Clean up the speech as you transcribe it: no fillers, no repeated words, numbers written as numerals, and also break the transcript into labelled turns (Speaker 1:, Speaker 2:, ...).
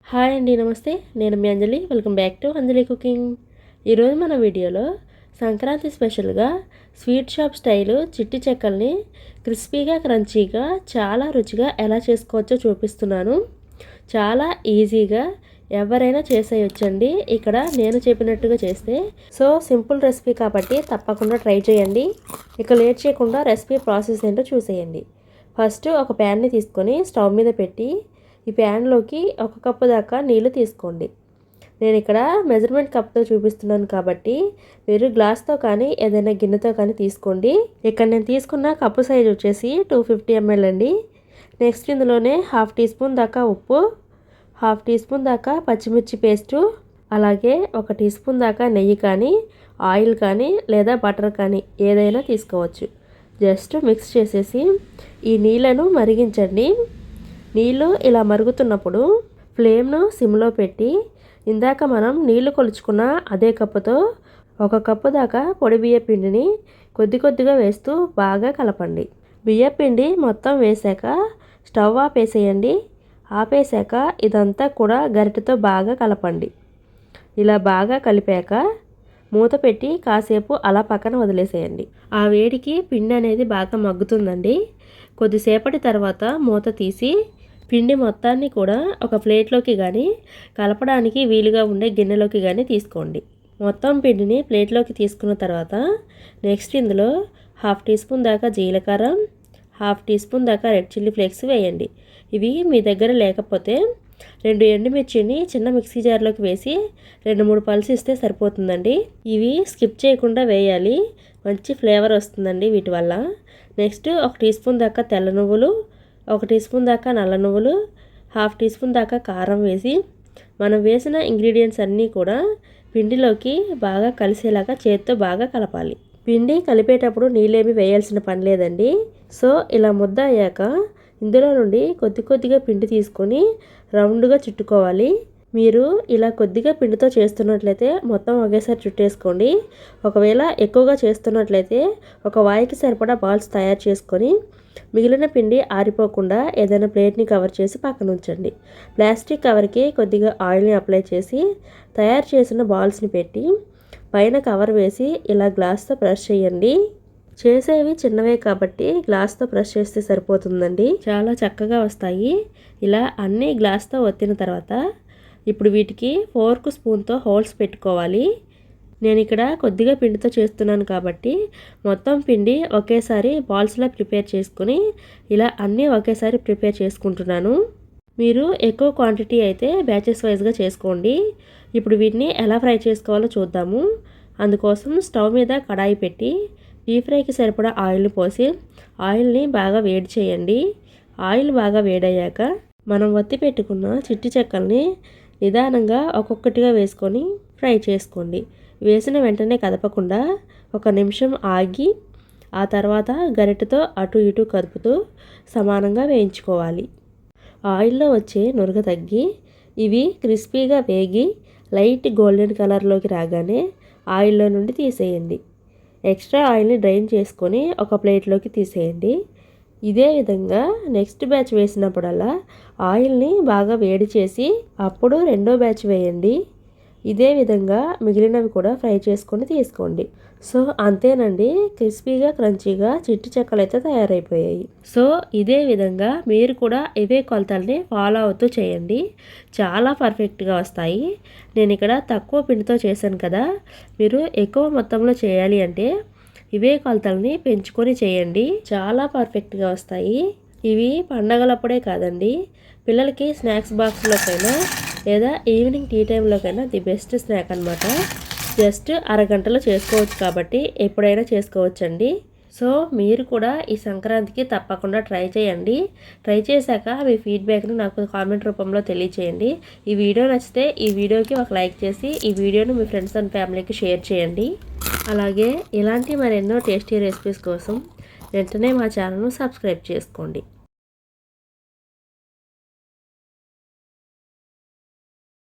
Speaker 1: Hi అండి, నమస్తే. నేను మీ Anjali. Welcome back to Anjali cooking. ఈరోజు మన వీడియోలో సంక్రాంతి స్పెషల్గా స్వీట్ షాప్ స్టైలు చిట్టి చెక్కల్ని క్రిస్పీగా క్రంచీగా చాలా రుచిగా ఎలా చేసుకోవచ్చో చూపిస్తున్నాను. చాలా ఈజీగా ఎవరైనా చేసేయొచ్చండి. ఇక్కడ నేను చెప్పినట్టుగా చేస్తే సింపుల్ రెసిపీ కాబట్టి తప్పకుండా ట్రై చేయండి. ఇక లేట్ చేయకుండా రెసిపీ ప్రాసెస్ ఏంటో చూసేయండి. ఫస్ట్ ఒక ప్యాన్ని తీసుకొని స్టవ్ మీద పెట్టి ఈ ప్యాన్లోకి 1 కప్పు దాకా నీళ్లు తీసుకోండి. నేను ఇక్కడ మెజర్మెంట్ కప్తో చూపిస్తున్నాను కాబట్టి మీరు గ్లాస్తో కానీ ఏదైనా గిన్నెతో కానీ తీసుకోండి. ఇక్కడ నేను తీసుకున్న కప్పు సైజ్ వచ్చేసి 250 ml అండి. నెక్స్ట్ ఇందులోనే 1/2 టీ స్పూన్ దాకా ఉప్పు, 1/2 టీ స్పూన్ దాకా పచ్చిమిర్చి పేస్టు, అలాగే 1 టీ స్పూన్ దాకా నెయ్యి కానీ ఆయిల్ కానీ లేదా బటర్ కానీ ఏదైనా తీసుకోవచ్చు. జస్ట్ మిక్స్ చేసేసి ఈ నీళ్ళను మరిగించండి. నీళ్ళు ఇలా మరుగుతున్నప్పుడు ఫ్లేమ్ను సిమ్లో పెట్టి ఇందాక మనం నీళ్లు కొలుచుకున్న అదే కప్పుతో 1 కప్పు దాకా పొడి బియ్య పిండిని కొద్ది కొద్దిగా వేస్తూ బాగా కలపండి. బియ్య పిండి మొత్తం వేసాక స్టవ్ ఆపేసేయండి. ఆపేసాక ఇదంతా కూడా గరిటెతో బాగా కలపండి. ఇలా బాగా కలిపాక మూత పెట్టి కాసేపు అలా పక్కన వదిలేసేయండి. ఆ వేడికి పిండి అనేది బాగా మగ్గుతుందండి. కొద్దిసేపటి తర్వాత మూత తీసి పిండి మొత్తాన్ని కూడా ఒక ప్లేట్లోకి కానీ కలపడానికి వీలుగా ఉండే గిన్నెలోకి కానీ తీసుకోండి. మొత్తం పిండిని ప్లేట్లోకి తీసుకున్న తర్వాత నెక్స్ట్ ఇందులో 1/2 టీ స్పూన్ దాకా జీలకర్ర, 1/2 టీ స్పూన్ దాకా రెడ్ చిల్లీ ఫ్లేక్స్ వేయండి. ఇవి మీ దగ్గర లేకపోతే 2 ఎండుమిర్చిని చిన్న మిక్సీ జార్లోకి వేసి 2-3 పల్స్ ఇస్తే సరిపోతుందండి. ఇవి స్కిప్ చేయకుండా వేయాలి, మంచి ఫ్లేవర్ వస్తుందండి వీటి వల్ల. నెక్స్ట్ 1 టీ స్పూన్ దాకా తెల్ల నువ్వులు, 1 టీ స్పూన్ దాకా నల్ల నువ్వులు, 1/2 టీ స్పూన్ దాకా కారం వేసి మనం వేసిన ఇంగ్రీడియంట్స్ అన్నీ కూడా పిండిలోకి బాగా కలిసేలాగా చేత్తో బాగా కలపాలి. పిండి కలిపేటప్పుడు నీళ్ళేమి వేయాల్సిన పని లేదండి. ఇలా ముద్ద అయ్యాక ఇందులో నుండి కొద్ది కొద్దిగా పిండి తీసుకొని రౌండ్గా చుట్టుకోవాలి. మీరు ఇలా కొద్దిగా పిండితో చేస్తున్నట్లయితే మొత్తం ఒకేసారి చుట్టేసుకోండి. ఒకవేళ ఎక్కువగా చేస్తున్నట్లయితే ఒక వాయికి సరిపడా బాల్స్ తయారు చేసుకొని మిగిలిన పిండి ఆరిపోకుండా ఏదైనా ప్లేట్ని కవర్ చేసి పక్కన ఉంచండి. ప్లాస్టిక్ కవర్కి కొద్దిగా ఆయిల్ని అప్లై చేసి తయారు చేసిన బాల్స్ని పెట్టి పైన కవర్ వేసి ఇలా గ్లాస్తో ప్రెస్ చేయండి. చేసేవి చిన్నవే కాబట్టి గ్లాస్తో ప్రెస్ చేస్తే సరిపోతుందండి. చాలా చక్కగా వస్తాయి. ఇలా అన్నీ గ్లాస్తో ఒత్తిన తర్వాత ఇప్పుడు వీటికి ఫోర్క్ స్పూన్తో హోల్స్ పెట్టుకోవాలి. నేను ఇక్కడ కొద్దిగా పిండితో చేస్తున్నాను కాబట్టి మొత్తం పిండి ఒకేసారి బాల్స్లో ప్రిపేర్ చేసుకుని ఇలా అన్నీ ఒకేసారి ప్రిపేర్ చేసుకుంటున్నాను. మీరు ఎక్కువ క్వాంటిటీ అయితే బ్యాచెస్ వైజ్గా చేసుకోండి. ఇప్పుడు వీటిని ఎలా ఫ్రై చేసుకోవాలో చూద్దాము. అందుకోసం స్టవ్ మీద కడాయి పెట్టి డీప్ ఫ్రైకి సరిపడా ఆయిల్ని పోసి ఆయిల్ని బాగా వేడి చేయండి. ఆయిల్ బాగా వేడయ్యాక మనం వత్తి పెట్టుకున్న చిట్టి చెక్కల్ని నిదానంగా ఒక్కొక్కటిగా వేసుకొని ఫ్రై చేసుకోండి. వేసిన వెంటనే కదపకుండా 1 నిమిషం ఆగి ఆ తర్వాత గరిటెతో అటు ఇటు కదుపుతూ సమానంగా వేయించుకోవాలి. ఆయిల్లో వచ్చే నురగ తగ్గి ఇవి క్రిస్పీగా వేగి లైట్ గోల్డెన్ కలర్లోకి రాగానే ఆయిల్లో నుండి తీసేయండి. ఎక్స్ట్రా ఆయిల్ని డ్రైన్ చేసుకొని ఒక ప్లేట్లోకి తీసేయండి. ఇదే విధంగా నెక్స్ట్ బ్యాచ్ వేసినప్పుడల్లా ఆయిల్ని బాగా వేడి చేసి అప్పుడు రెండో బ్యాచ్ వేయండి. ఇదే విధంగా మిగిలినవి కూడా ఫ్రై చేసుకొని తీసుకోండి. అంతేనండి, క్రిస్పీగా క్రంచీగా చిట్టి చెక్కలు అయితే తయారైపోయాయి. ఇదే విధంగా మీరు కూడా ఇవే కొలతల్ని ఫాలో అవుతూ చేయండి. చాలా పర్ఫెక్ట్గా వస్తాయి. నేను ఇక్కడ తక్కువ పిండితో చేశాను కదా, మీరు ఎక్కువ మొత్తంలో చేయాలి అంటే ఇవే కొలతల్ని పెంచుకొని చేయండి. చాలా పర్ఫెక్ట్గా వస్తాయి. ఇవి పండగలప్పుడే కాదండి, పిల్లలకి స్నాక్స్ బాక్స్లోకైనా లేదా ఈవినింగ్ టీ టైంలోకైనా ది బెస్ట్ స్నాక్ అనమాట. జస్ట్ అరగంటలో చేసుకోవచ్చు కాబట్టి ఎప్పుడైనా చేసుకోవచ్చండి. మీరు కూడా ఈ సంక్రాంతికి తప్పకుండా ట్రై చేయండి. ట్రై చేశాక మీ ఫీడ్బ్యాక్ను నాకు కామెంట్ రూపంలో తెలియచేయండి. ఈ వీడియో నచ్చితే ఈ వీడియోకి ఒక లైక్ చేసి ఈ వీడియోను మీ ఫ్రెండ్స్ అండ్ ఫ్యామిలీకి షేర్ చేయండి. అలాగే ఇలాంటి మరెన్నో టేస్టీ రెసిపీస్ కోసం వెంటనే మా ఛానల్ను సబ్స్క్రైబ్ చేసుకోండి.